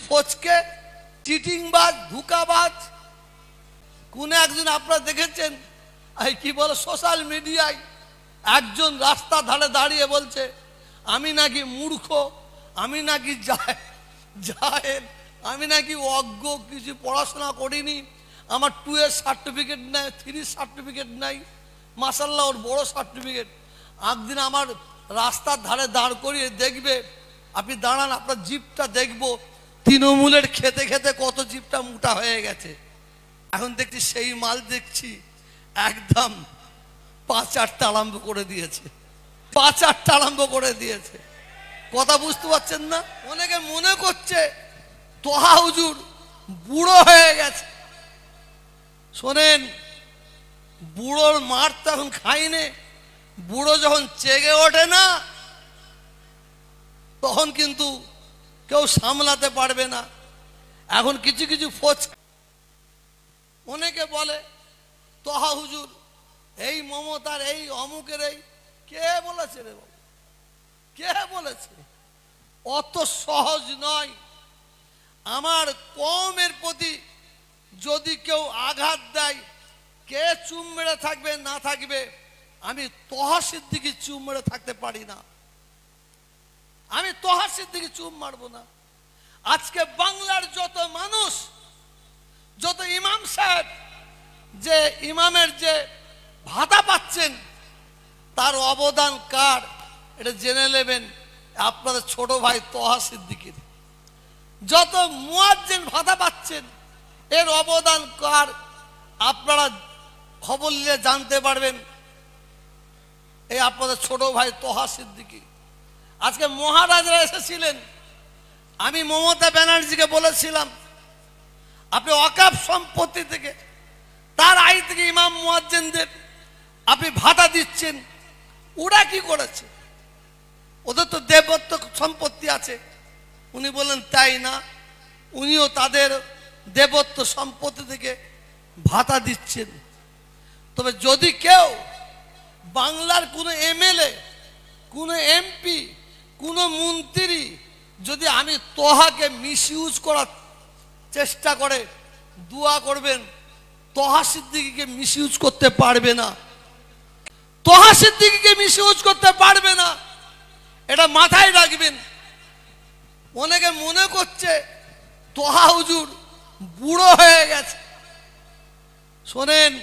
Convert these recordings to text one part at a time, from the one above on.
ফচকে চিটিংবাজ ধোঁকাবাজ কোন একজন আপনারা দেখেছেন কি বলে সোশ্যাল মিডিয়ায় একজন রাস্তা ধারে দাঁড়িয়ে বলছে আমি নাকি মূর্খ, আমি নাকি জাহেল, আমি নাকি অজ্ঞ, কিছু পড়াশোনা করিনি, আমার 2 এর সার্টিফিকেট নাই, 3 সার্টিফিকেট নাই, মাশাআল্লাহ ওর বড় সার্টিফিকেট। একদিন আমার রাস্তার ধারে দাঁড় করিয়ে দেখবে, আপনি দাঁড়ান আপনার জিপটা দেখবো তৃণমূলের খেতে খেতে কত জিপটা মোটা হয়ে গেছে। এখন দেখছি সেই মাল দেখছি একদম পাচারটা আরম্ভ করে দিয়েছে, পাচারটা আরম্ভ করে দিয়েছে। কথা বুঝতে পারছেন না? অনেকে মনে করছে তোহা হুজুর বুড়ো হয়ে গেছে। শোনেন, বুড়োর মার তো এখন খাইনে। বুড়ো যখন চেগে ওঠে না তখন কিন্তু কেউ সামলাতে পারবে না। এখন কিছু কিছু অনেকে বলে তোহা হুজুর এই মমতার এই অমুকের এই, কে বলেছে রে বাবু, কে বলেছে? অত সহজ নয়। আমার কওমের প্রতি যদি কেউ আঘাত দেয়, কে চুম মেরে থাকবে না থাকবে, আমি তোহা সিদ্দিকী চুম মেরে থাকতে পারি না। আমি তোহা সিদ্দিকী চুম মারবো না। আজকে বাংলার যত মানুষ, যত ইমাম সাহেব যে ইমামের যে ভাতা পাচ্ছেন তার অবদান কার এটা জেনে নেবেন আপনাদের ছোট ভাই তোহা সিদ্দিকীর। যত মুয়াজ্জিন ভাতা পাচ্ছেন এর অবদান কার আপনারা খবর নিয়ে জানতে পারবেন, এই আপনাদের ছোট ভাই তোহা সিদ্দিকী। আজকে মহারাজরা এসেছিলেন, আমি মমতা ব্যানার্জিকে বলেছিলাম আপনি ওয়াকফ সম্পত্তি থেকে তার আয় থেকে ইমাম মুয়াজ্জিনদের আপনি ভাতা দিচ্ছেন, ওরা কি করেছে? ওদের তো দেবত্ব সম্পত্তি আছে। উনি বললেন তাই না, উনিও তাদের দেবত্ব সম্পত্তি থেকে ভাতা দিচ্ছেন। তবে যদি কেউ বাংলার কোনো এমএলএ, কোনো এমপি, কোনো মন্ত্রী যদি আমি তোহাকে মিসইউজ করার চেষ্টা করে, দোয়া করবেন তোহা সিদ্দিকীকে মিসইউজ করতে পারবে না, তোহা সিদ্দিকীকে মিসইউজ করতে পারবে না, এটা মাথায় রাখবেন। অনেকে মনে করছে তোহা হুজুর বুড়ো হয়ে গেছে। শোনেন,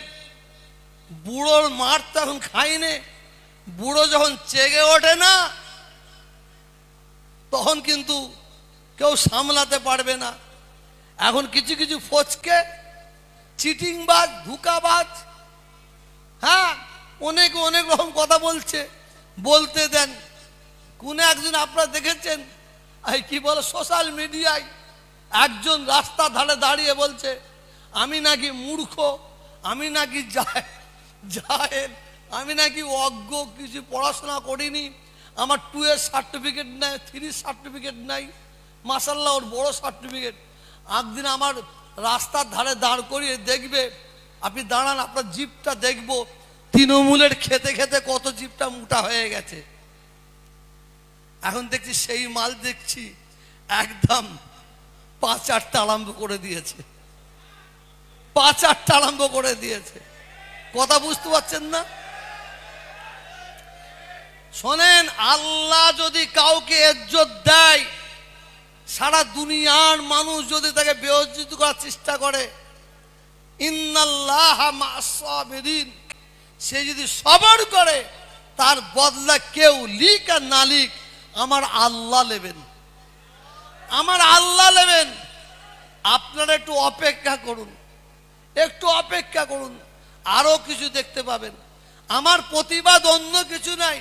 বুড়োর মার তো এখন খাইনে। বুড়ো যখন চেগে ওঠে না তখন কিন্তু কেউ সামলাতে পারবে না। এখন কিছু কিছু ফচকে চিটিংবাজ ধোঁকাবাজ, হ্যাঁ অনেকে অনেক রকম কথা বলছে, বলতে দেন। কোন একজন আপনারা দেখেছেন কি বলে সোশ্যাল মিডিয়ায় একজন রাস্তা ধারে দাঁড়িয়ে বলছে আমি নাকি মূর্খ, আমি নাকি জাহেল, আমি নাকি অজ্ঞ, কিছু পড়াশোনা করিনি, আমার 2 এর সার্টিফিকেট নাই, 3 সার্টিফিকেট নাই, মাশাআল্লাহ ওর বড় সার্টিফিকেট। একদিন আমার রাস্তার ধারে দাঁড় করিয়ে দেখবে, আপনি দাঁড়ান আপনার জিপটা দেখবো তৃণমূলের খেতে খেতে কত জিপটা মোটা হয়ে গেছে। এখন দেখছি সেই মাল দেখছি একদম পাচারটা আরম্ভ করে দিয়েছে, পাচারটা আরম্ভ করে দিয়েছে। কথা বুঝতে পারছেন না? শোনেন, আল্লাহ যদি কাউকে ইজ্জত দেয়, সারা দুনিয়ার মানুষ যদি তাকে বেইজ্জত করার চেষ্টা করে, ইন্নাল্লাহা মা'আস সাবিরিন, সে যদি সবর করে তার বদলা কেউ লিক আর না লিক আমার আল্লাহ নেবেন, আমার আল্লাহ নেবেন। আপনারা একটু অপেক্ষা করুন, একটু অপেক্ষা করুন, আরো কিছু দেখতে পাবেন। আমার প্রতিবাদ অন্য কিছু নাই।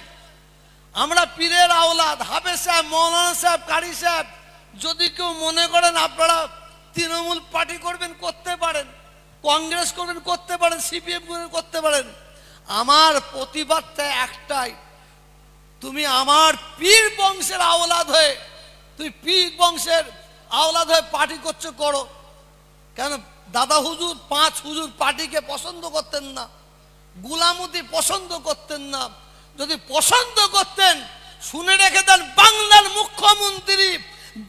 আমরা পীরের আওলাদ, হাফেজ সাহেব, মৌলানা সাহেব, কারি সাহেব, যদি কেউ মনে করেন আপনারা তৃণমূল পার্টি করবেন করতে পারেন, কংগ্রেস করবেন করতে পারেন, সিপিএম করবেন করতে পারেন। আমার প্রতিবাদটা একটাই, তুমি আমার পীর বংশের আওলাদ হয়ে, তুমি পীর বংশের আওলাদ হয়ে পার্টি করছো করো। কেন দাদা হুজুর 5 হুজুর পার্টিকে পছন্দ করতেন না, গুলামতি পছন্দ করতেন না। যদি পছন্দ করতেন শুনে রেখে দেন, বাংলার মুখ্যমন্ত্রী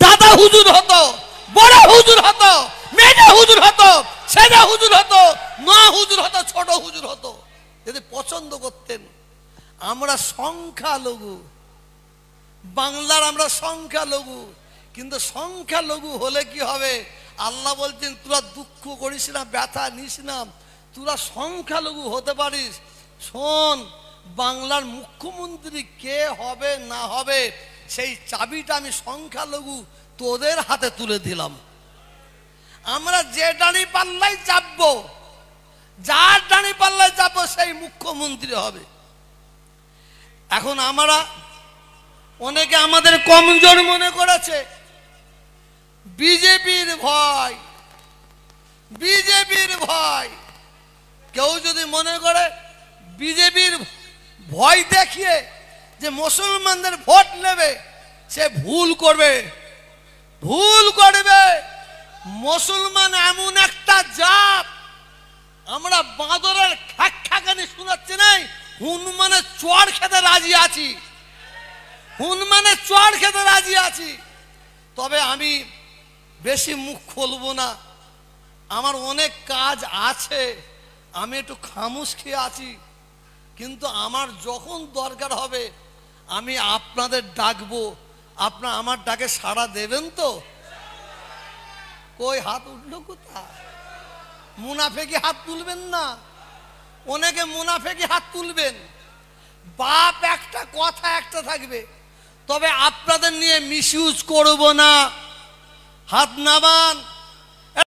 দাদা হুজুর হতো, মেজা হুজুর হতো, না হুজুর হতো, ছোট হুজুর হতো, যদি পছন্দ করতেন। আমরা সংখ্যালঘু, বাংলার আমরা সংখ্যালঘু, কিন্তু সংখ্যালঘু হলে কি হবে? আল্লাহ বলছেন তোরা দুঃখ করিস না, ব্যথা নিস না, তোরা সংখ্যালঘু হতে পারিস। শোন, বাংলার মুখ্যমন্ত্রী কে হবে না হবে সেই চাবিটা আমি সংখ্যালঘু তোদের হাতে তুলে দিলাম। আমরা যে ডানি পাল্লাই চাপবো, যার ডানি পাল্লায় চাপবো সেই মুখ্যমন্ত্রী হবে। এখন আমরা অনেকে আমাদের কমজোর মনে করেছে, বিজেপির ভয়, বিজেপির ভয়। কেউ যদি মনে করে বিজেপির ভয় দেখিয়ে যে মুসলমানদের ভোট নেবে, সে ভুল করবে, ভুল করবে। মুসলমান এমন একটা জাত, আমরা বাঁদরের খ্যাখানি শোনাচ্ছি নাই, হনুমানের চড় খেতে রাজি আছি, হনুমানের চড় খেতে রাজি আছি। তবে আমি বেশি মুখ খুলবো না, আমার অনেক কাজ আছে, আমি একটু খামোশ খেয়ে আছি। কিন্তু আমার যখন দরকার হবে আমি আপনাদের ডাকবো, আপনারা আমার ডাকে সাড়া দেবেন তো? কই হাত উঠলো কোথায়? মুনাফেকি হাত তুলবেন না, অনেকে মুনাফেকি হাত তুলবেন। বাপ একটা, কথা একটা থাকবে, তবে আপনাদের নিয়ে মিসইউজ করব না। হাত নামান।